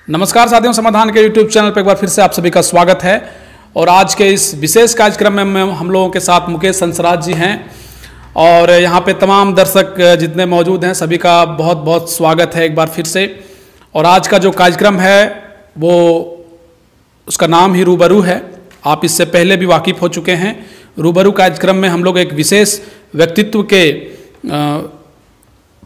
नमस्कार साथियों, समाधान के YouTube चैनल पर एक बार फिर से आप सभी का स्वागत है। और आज के इस विशेष कार्यक्रम में हम लोगों के साथ मुकेश हंसराज जी हैं और यहाँ पे तमाम दर्शक जितने मौजूद हैं सभी का बहुत बहुत स्वागत है एक बार फिर से। और आज का जो कार्यक्रम है वो उसका नाम ही रूबरू है। आप इससे पहले भी वाकिफ़ हो चुके हैं। रूबरू कार्यक्रम में हम लोग एक विशेष व्यक्तित्व के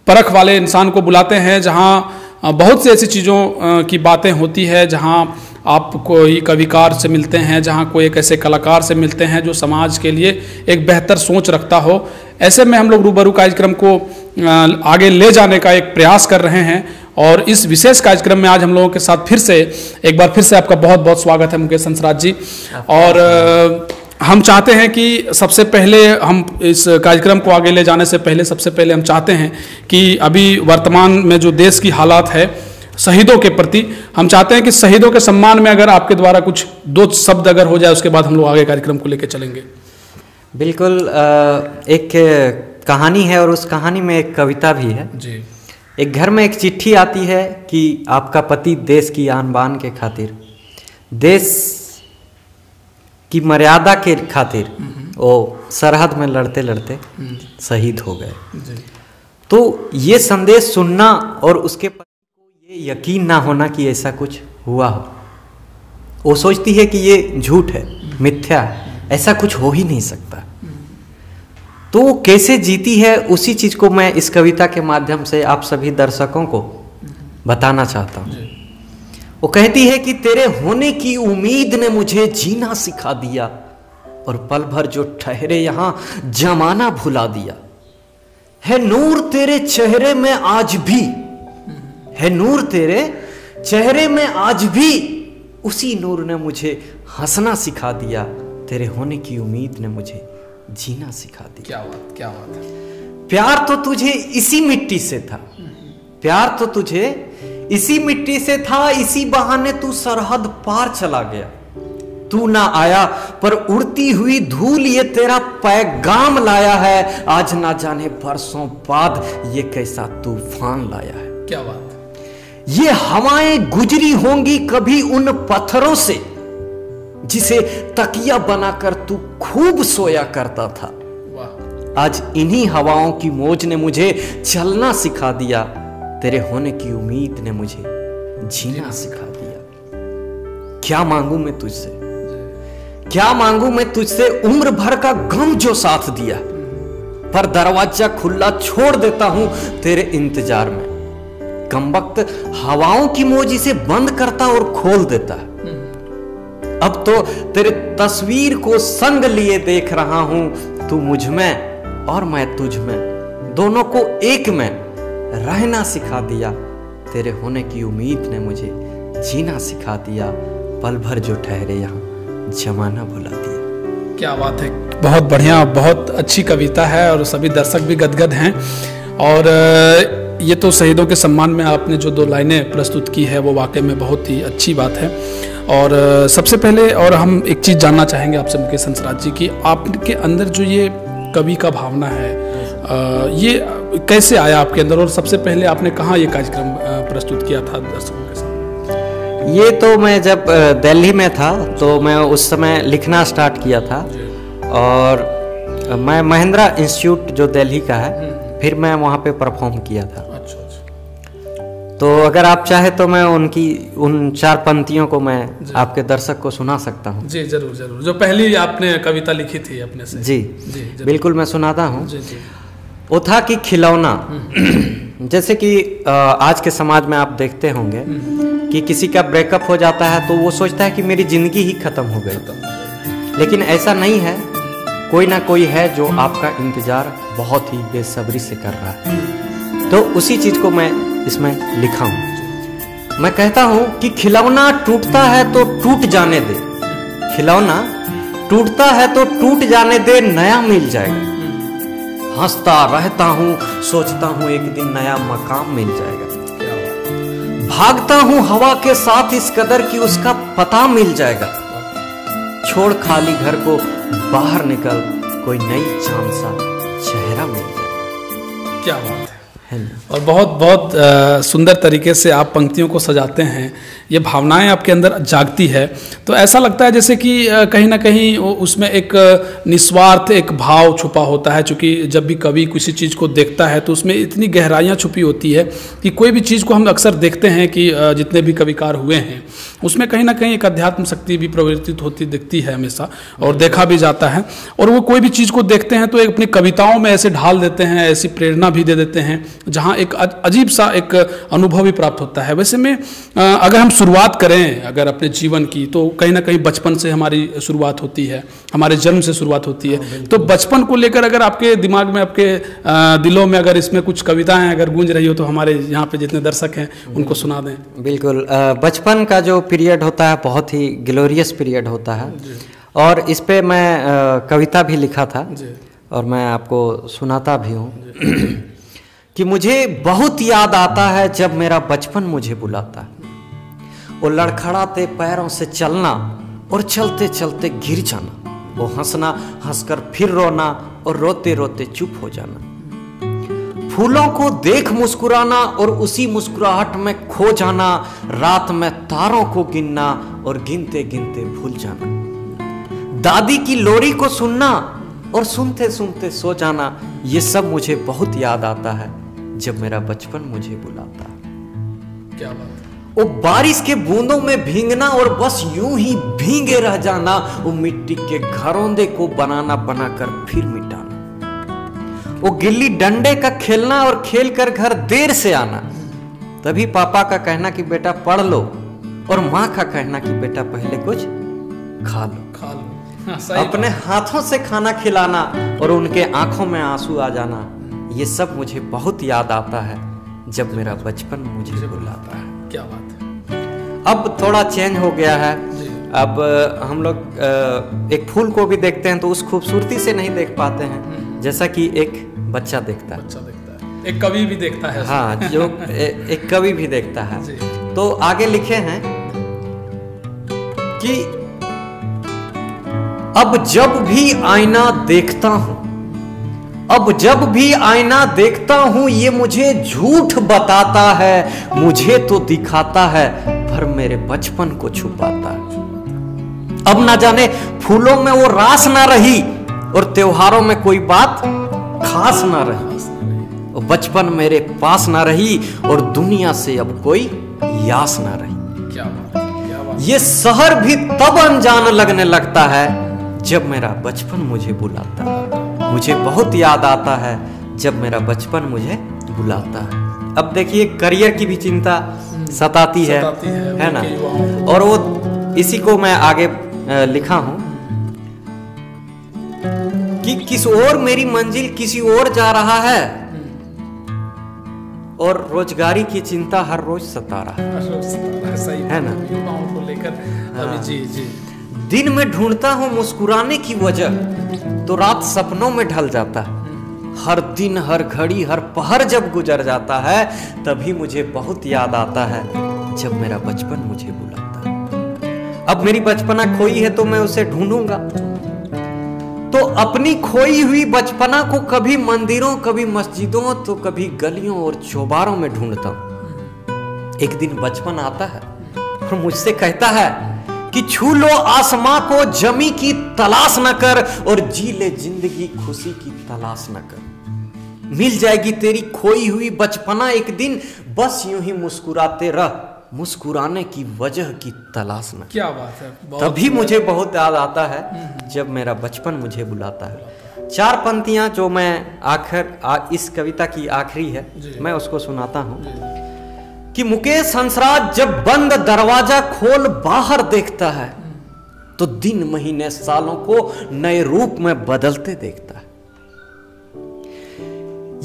परख वाले इंसान को बुलाते हैं, जहाँ बहुत सी ऐसी चीज़ों की बातें होती है, जहाँ आप कोई कविकार से मिलते हैं, जहाँ कोई एक ऐसे कलाकार से मिलते हैं जो समाज के लिए एक बेहतर सोच रखता हो। ऐसे में हम लोग रूबरू कार्यक्रम को आगे ले जाने का एक प्रयास कर रहे हैं। और इस विशेष कार्यक्रम में आज हम लोगों के साथ फिर से एक बार फिर से आपका बहुत बहुत स्वागत है मुकेश हंसराज जी। और हम चाहते हैं कि सबसे पहले हम इस कार्यक्रम को आगे ले जाने से पहले सबसे पहले हम चाहते हैं कि अभी वर्तमान में जो देश की हालात है शहीदों के प्रति, हम चाहते हैं कि शहीदों के सम्मान में अगर आपके द्वारा कुछ दो शब्द अगर हो जाए, उसके बाद हम लोग आगे कार्यक्रम को लेकर चलेंगे। बिल्कुल। एक कहानी है और उस कहानी में एक कविता भी है जी। एक घर में एक चिट्ठी आती है कि आपका पति देश की आन बान के खातिर, देश की मर्यादा के खातिर वो सरहद में लड़ते लड़ते शहीद हो गए। तो ये संदेश सुनना और उसके पति को ये यकीन ना होना कि ऐसा कुछ हुआ हो, वो सोचती है कि ये झूठ है, मिथ्या है, ऐसा कुछ हो ही नहीं सकता। तो वो कैसे जीती है, उसी चीज को मैं इस कविता के माध्यम से आप सभी दर्शकों को बताना चाहता हूँ। वो कहती है कि तेरे होने की उम्मीद ने मुझे जीना सिखा दिया और पल भर जो ठहरे यहाँ जमाना भुला दिया। है नूर तेरे चेहरे में आज भी, है नूर तेरे चेहरे में आज भी, उसी नूर ने मुझे हंसना सिखा दिया। तेरे होने की उम्मीद ने मुझे जीना सिखा दिया। क्या बात है। प्यार तो तुझे इसी मिट्टी से था, प्यार तो तुझे इसी मिट्टी से था, इसी बहाने तू सरहद पार चला गया। तू ना आया पर उड़ती हुई धूल ये तेरा पैगाम लाया है। आज ना जाने बरसों बाद ये कैसा तूफान लाया है। क्या बात है। ये हवाएं गुजरी होंगी कभी उन पत्थरों से जिसे तकिया बनाकर तू खूब सोया करता था। वाह। आज इन्हीं हवाओं की मौज ने मुझे चलना सिखा दिया। तेरे होने की उम्मीद ने मुझे जीना सिखा दिया। क्या मांगू मैं तुझसे, क्या मांगू मैं तुझसे, उम्र भर का गम जो साथ दिया, पर दरवाजा खुला छोड़ देता हूं तेरे इंतजार में। कमबख्त हवाओं की मौज इसे बंद करता और खोल देता। अब तो तेरे तस्वीर को संग लिए देख रहा हूं, तू मुझ में और मैं तुझ में, दोनों को एक में रहना सिखा दिया। तेरे होने की उम्मीद ने मुझे जीना सिखा दिया। पल भर जो ठहरे यहाँ जमाना भुला दिया। क्या बात है। बहुत बढ़िया, बहुत अच्छी कविता है और सभी दर्शक भी गदगद हैं। और ये तो शहीदों के सम्मान में आपने जो दो लाइनें प्रस्तुत की है वो वाकई में बहुत ही अच्छी बात है। और सबसे पहले और हम एक चीज़ जानना चाहेंगे आपसे मुकेश हंसराज जी की, आपके अंदर जो ये कवि का भावना है ये कैसे आया आपके अंदर, और सबसे पहले आपने कहाँ ये कार्यक्रम प्रस्तुत किया था दर्शकों के साथ? ये तो मैं जब दिल्ली में था तो मैं उस समय लिखना स्टार्ट किया था। और मैं महिंद्रा इंस्टीट्यूट जो दिल्ली का है, फिर मैं वहाँ पे परफॉर्म किया था। अच्छा। तो अगर आप चाहे तो मैं उनकी उन 4 पंक्तियों को मैं आपके दर्शक को सुना सकता हूँ। जी जरूर जरूर। जो पहली आपने कविता लिखी थी अपने से। जी बिल्कुल, मैं सुनाता हूँ। वो था कि खिलौना। जैसे कि आज के समाज में आप देखते होंगे कि किसी का ब्रेकअप हो जाता है तो वो सोचता है कि मेरी जिंदगी ही खत्म हो गई, लेकिन ऐसा नहीं है। कोई ना कोई है जो आपका इंतजार बहुत ही बेसब्री से कर रहा है। तो उसी चीज को मैं इसमें लिखा हूं। मैं कहता हूं कि खिलौना टूटता है तो टूट जाने दे, खिलौना टूटता है तो टूट जाने दे, नया मिल जाएगा। हंसता रहता हूं, सोचता हूं एक दिन नया मकाम मिल जाएगा। भागता हूं हवा के साथ इस कदर कि उसका पता मिल जाएगा। छोड़ खाली घर को बाहर निकल, कोई नई चांद सा चेहरा मिल जाएगा। क्या बात है। और बहुत बहुत सुंदर तरीके से आप पंक्तियों को सजाते हैं, ये भावनाएं आपके अंदर जागती है। तो ऐसा लगता है जैसे कि कहीं ना कहीं उसमें एक निस्वार्थ एक भाव छुपा होता है, क्योंकि जब भी कवि किसी चीज़ को देखता है तो उसमें इतनी गहराइयाँ छुपी होती है कि कोई भी चीज़ को हम अक्सर देखते हैं कि जितने भी कविकार हुए हैं उसमें कहीं ना कहीं एक अध्यात्म शक्ति भी प्रवर्तित होती दिखती है हमेशा, और देखा भी जाता है। और वो कोई भी चीज़ को देखते हैं तो एक अपनी कविताओं में ऐसे ढाल देते हैं, ऐसी प्रेरणा भी दे देते हैं जहाँ एक अजीब सा एक अनुभव भी प्राप्त होता है। वैसे में अगर हम शुरुआत करें अगर अपने जीवन की, तो कहीं ना कहीं बचपन से हमारी शुरुआत होती है, हमारे जन्म से शुरुआत होती है। तो बचपन को लेकर अगर आपके दिमाग में, आपके दिलों में अगर इसमें कुछ कविताएं अगर गूंज रही हो तो हमारे यहाँ पे जितने दर्शक हैं उनको सुना दें। बिल्कुल, बचपन का जो पीरियड होता है बहुत ही ग्लोरियस पीरियड होता है, और इस पे मैं कविता भी लिखा था और मैं आपको सुनाता भी हूँ कि मुझे बहुत याद आता है जब मेरा बचपन मुझे बुलाता है, वो लड़खड़ाते पैरों से चलना और चलते चलते गिर जाना, वो हंसना हंसकर फिर रोना और रोते रोते चुप हो जाना, फूलों को देख मुस्कुराना और उसी मुस्कुराहट में खो जाना, रात में तारों को गिनना और गिनते गिनते भूल जाना, दादी की लोरी को सुनना और सुनते सुनते सो जाना। ये सब मुझे बहुत याद आता है जब मेरा बचपन मुझे बुलाता है। क्या बात है। वो बारिश के बूंदों में भीगना और बस यूं ही भीगे रह जाना, वो मिट्टी के घरौंदे को बनाना बनाकर फिर मिटाना, वो गिल्ली डंडे का खेलना और खेल कर घर देर से आना, तभी पापा का कहना कि बेटा पढ़ लो और माँ का कहना कि बेटा पहले कुछ खा लो। अपने हाथों से खाना खिलाना और उनके आंखों में आंसू आ जाना, ये सब मुझे बहुत याद आता है जब मेरा बचपन मुझे बुलाता है। क्या बात है। अब थोड़ा चेंज हो गया है, अब हम लोग एक फूल को भी देखते हैं तो उस खूबसूरती से नहीं देख पाते हैं जैसा कि एक बच्चा देखता है, एक कवि भी देखता है। हाँ, जो एक कवि भी देखता है। तो आगे लिखे हैं कि अब जब भी आईना देखता हूं, अब जब भी आईना देखता हूं, ये मुझे झूठ बताता है, मुझे तो दिखाता है पर मेरे बचपन को छुपाता है। अब ना जाने फूलों में वो रास ना रही और त्योहारों में कोई बात खास ना रही, और बचपन मेरे पास ना रही और दुनिया से अब कोई यास ना रही। क्या बात। ये शहर भी तब अनजान लगने लगता है जब मेरा बचपन मुझे बुलाता है। मुझे बहुत याद आता है जब मेरा बचपन मुझे बुलाता है। अब देखिए करियर की भी चिंता सताती है ना, और वो इसी को मैं आगे लिखा हूं कि किस ओर मेरी मंजिल किसी और जा रहा है और रोजगारी की चिंता हर रोज सता रहा है ना, युवाओं को लेकर। जी जी। दिन में ढूंढता हूं मुस्कुराने की वजह तो रात सपनों में ढल जाता है, हर दिन हर घड़ी हर पहर जब गुजर जाता है तभी मुझे बहुत याद आता है जब मेरा बचपन मुझे बुलाता है। अब मेरी बचपना खोई है तो मैं उसे ढूंढूंगा, तो अपनी खोई हुई बचपना को कभी मंदिरों कभी मस्जिदों तो कभी गलियों और चौबारों में ढूंढता हूं। एक दिन बचपन आता है और मुझसे कहता है कि छू लो आसमां को जमी की तलाश न कर और जी ले जिंदगी खुशी की तलाश न कर, मिल जाएगी तेरी खोई हुई बचपना एक दिन, बस यूं ही मुस्कुराते रह, मुस्कुराने की वजह की तलाश न। क्या बात है। तभी मुझे बहुत याद आता है जब मेरा बचपन मुझे बुलाता है। 4 पंक्तियां जो मैं इस कविता की आखिरी है, मैं उसको सुनाता हूं कि मुकेश हंसराज जब बंद दरवाजा खोल बाहर देखता है तो दिन महीने सालों को नए रूप में बदलते देखता है।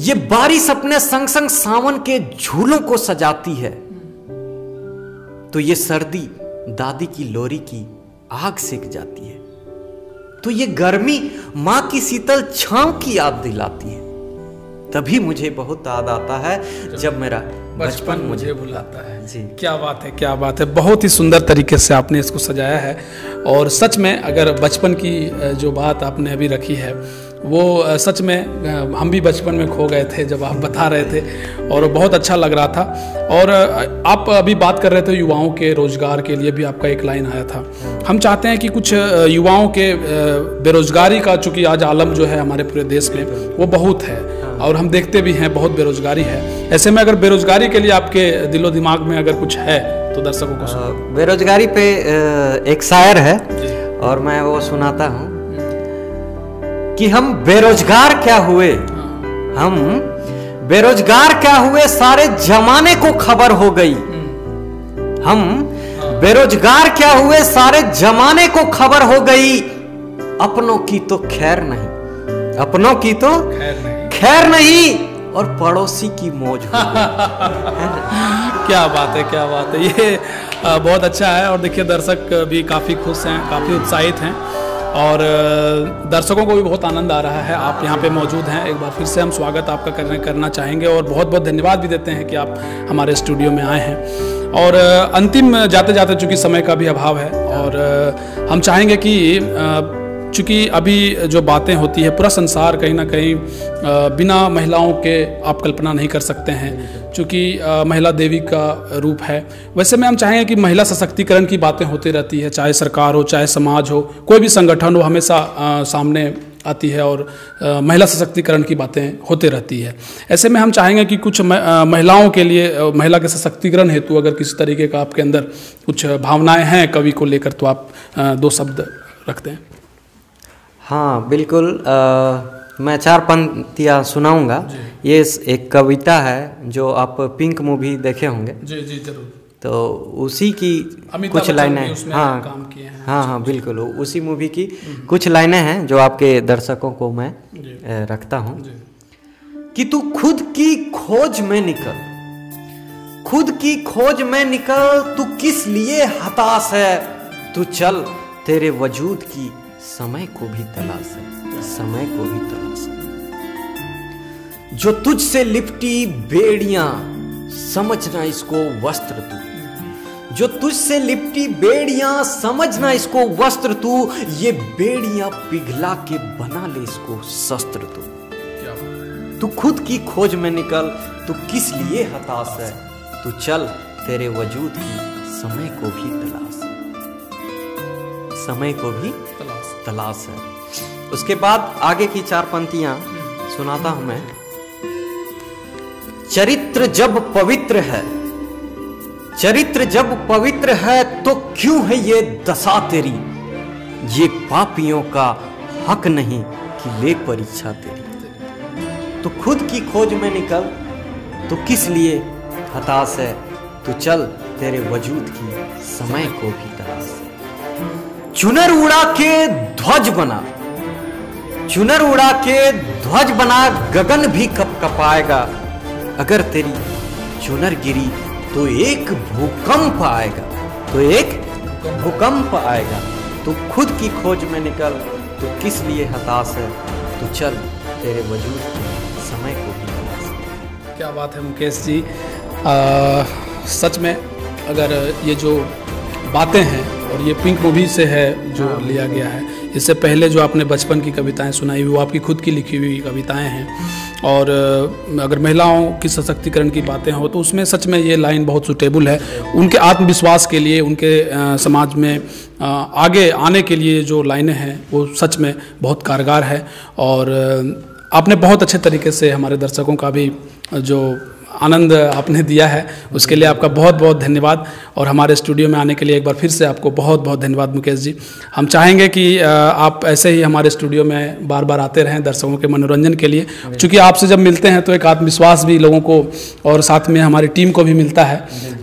ये बारिश अपने संग संग सावन के झूलों को सजाती है तो ये सर्दी दादी की लोरी की आग सेक जाती है, तो ये गर्मी मां की शीतल छांव की याद दिलाती है। तभी मुझे बहुत याद आता है जब मेरा बचपन मुझे बुलाता है। जी, क्या बात है, क्या बात है। बहुत ही सुंदर तरीके से आपने इसको सजाया है, और सच में अगर बचपन की जो बात आपने अभी रखी है वो सच में हम भी बचपन में खो गए थे जब आप बता रहे थे, और बहुत अच्छा लग रहा था। और आप अभी बात कर रहे थे युवाओं के रोज़गार के लिए भी आपका एक लाइन आया था। हम चाहते हैं कि कुछ युवाओं के बेरोज़गारी का, चूँकि आज आलम जो है हमारे पूरे देश में वो बहुत है और हम देखते भी हैं बहुत बेरोज़गारी है। ऐसे में अगर बेरोज़गारी के लिए आपके दिलो दिमाग में अगर कुछ है तो दर्शकों को सुनाओ। बेरोज़गारी पे एक शायर है और मैं वो सुनाता हूँ कि हम बेरोजगार क्या हुए, हम बेरोजगार क्या हुए, सारे जमाने को खबर हो गई। हम बेरोजगार क्या हुए, सारे जमाने को खबर हो गई। अपनों की तो खैर नहीं, अपनों की तो खैर नहीं और पड़ोसी की मौज हो गई। क्या बात है, क्या बात है, ये बहुत अच्छा है। और देखिए दर्शक भी काफ़ी खुश हैं, काफ़ी उत्साहित हैं और दर्शकों को भी बहुत आनंद आ रहा है। आप यहाँ पे मौजूद हैं, एक बार फिर से हम स्वागत आपका करना चाहेंगे और बहुत बहुत धन्यवाद भी देते हैं कि आप हमारे स्टूडियो में आए हैं। और अंतिम जाते जाते चूँकि समय का भी अभाव है और हम चाहेंगे कि चूँकि अभी जो बातें होती है, पूरा संसार कहीं ना कहीं बिना महिलाओं के आप कल्पना नहीं कर सकते हैं, चूँकि महिला देवी का रूप है। वैसे में हम चाहेंगे कि महिला सशक्तिकरण की बातें होती रहती है, चाहे सरकार हो, चाहे समाज हो, कोई भी संगठन हो, हमेशा सामने आती है और महिला सशक्तिकरण की बातें होती रहती है। ऐसे में हम चाहेंगे कि कुछ महिलाओं के लिए, महिला के सशक्तिकरण हेतु अगर किसी तरीके का आपके अंदर कुछ भावनाएं हैं कवि को लेकर तो आप 2 शब्द रखते हैं। हाँ बिल्कुल, मैं 4 पंक्तियाँ सुनाऊंगा। ये एक कविता है जो आप पिंक मूवी देखे होंगे। जी जी जरूर। तो उसी की कुछ लाइनें, हाँ काम किए हैं। हाँ बिल्कुल, उसी मूवी की कुछ लाइनें हैं जो आपके दर्शकों को मैं रखता हूँ कि तू खुद की खोज में निकल, खुद की खोज में निकल, तू किस लिए हताश है, तू चल तेरे वजूद की समय को भी तलाश है, समय को भी तलाश है। जो तुझसे लिपटी बेड़ियां समझना इसको वस्त्र तू, जो तुझसे लिपटी बेड़ियां समझना इसको वस्त्र तू, ये बेड़ियां पिघला के बना ले इसको शस्त्र तू। तू खुद की खोज में निकल, तू किस लिए हताश है, तू चल तेरे वजूद की समय को भी तलाश है, समय को भी तलाश है। उसके बाद आगे की 4 पंक्तियां सुनाता हूं मैं। चरित्र जब पवित्र है, चरित्र जब पवित्र है तो क्यों है ये दशा तेरी, ये पापियों का हक नहीं कि ले परीक्षा तेरी। तो खुद की खोज में निकल, तो किस लिए हताश है, तो चल तेरे वजूद की समय को भी तलाश है। चुनर उड़ा के ध्वज बना, चुनर उड़ा के ध्वज बना, गगन भी कपाएगा, अगर तेरी चुनर गिरी तो एक भूकंप आएगा, तो एक भूकंप आएगा। तो खुद की खोज में निकल, तो किस लिए हताश है, तो चल तेरे वजूद की समय को भी तलाश है। क्या बात है मुकेश जी, सच में अगर ये जो बातें हैं और ये पिंक मूवी से है जो लिया गया है, इससे पहले जो आपने बचपन की कविताएं सुनाई वो आपकी खुद की लिखी हुई कविताएं हैं। और अगर महिलाओं की सशक्तिकरण की बातें हो तो उसमें सच में ये लाइन बहुत सूटेबल है, उनके आत्मविश्वास के लिए, उनके समाज में आगे आने के लिए जो लाइनें हैं वो सच में बहुत कारगर है। और आपने बहुत अच्छे तरीके से हमारे दर्शकों का भी जो आनंद आपने दिया है उसके लिए आपका बहुत बहुत धन्यवाद। और हमारे स्टूडियो में आने के लिए एक बार फिर से आपको बहुत बहुत धन्यवाद मुकेश जी। हम चाहेंगे कि आप ऐसे ही हमारे स्टूडियो में बार बार आते रहें दर्शकों के मनोरंजन के लिए, क्योंकि आपसे जब मिलते हैं तो एक आत्मविश्वास भी लोगों को और साथ में हमारी टीम को भी मिलता है,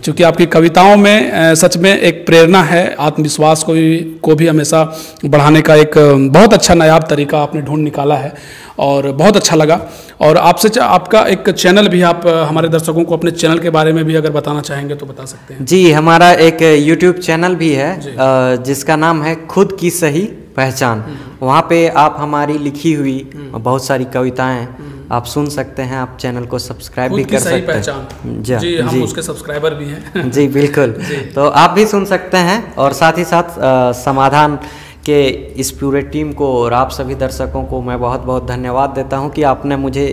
क्योंकि आपकी कविताओं में सच में एक प्रेरणा है, आत्मविश्वास को भी हमेशा बढ़ाने का एक बहुत अच्छा नायाब तरीका आपने ढूंढ निकाला है और बहुत अच्छा लगा। और आपसे आपका एक चैनल भी, आप हमारे दर्शकों को अपने चैनल के बारे में भी अगर बताना चाहेंगे तो बता सकते हैं। जी, हमारा एक यूट्यूब चैनल भी है जिसका नाम है खुद की सही पहचान। वहाँ पे आप हमारी लिखी हुई बहुत सारी कविताएं आप सुन सकते हैं। आप चैनल को सब्सक्राइब भी कर सकते हैं। जी, हम उसके सब्सक्राइबर भी हैं। जी बिल्कुल, तो आप भी सुन सकते हैं। और साथ ही साथ समाधान के इस पूरे टीम को और आप सभी दर्शकों को मैं बहुत बहुत धन्यवाद देता हूं कि आपने मुझे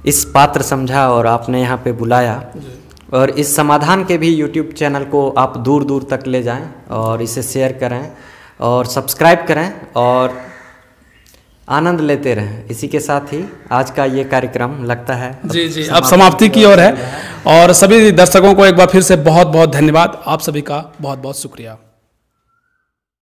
इस पात्र समझा और आपने यहाँ पे बुलाया। और इस समाधान के भी यूट्यूब चैनल को आप दूर दूर तक ले जाएं और इसे शेयर करें और सब्सक्राइब करें और आनंद लेते रहें। इसी के साथ ही आज का ये कार्यक्रम लगता है जी अब समाप्ति की ओर है। और सभी दर्शकों को एक बार फिर से बहुत बहुत धन्यवाद। आप सभी का बहुत बहुत शुक्रिया।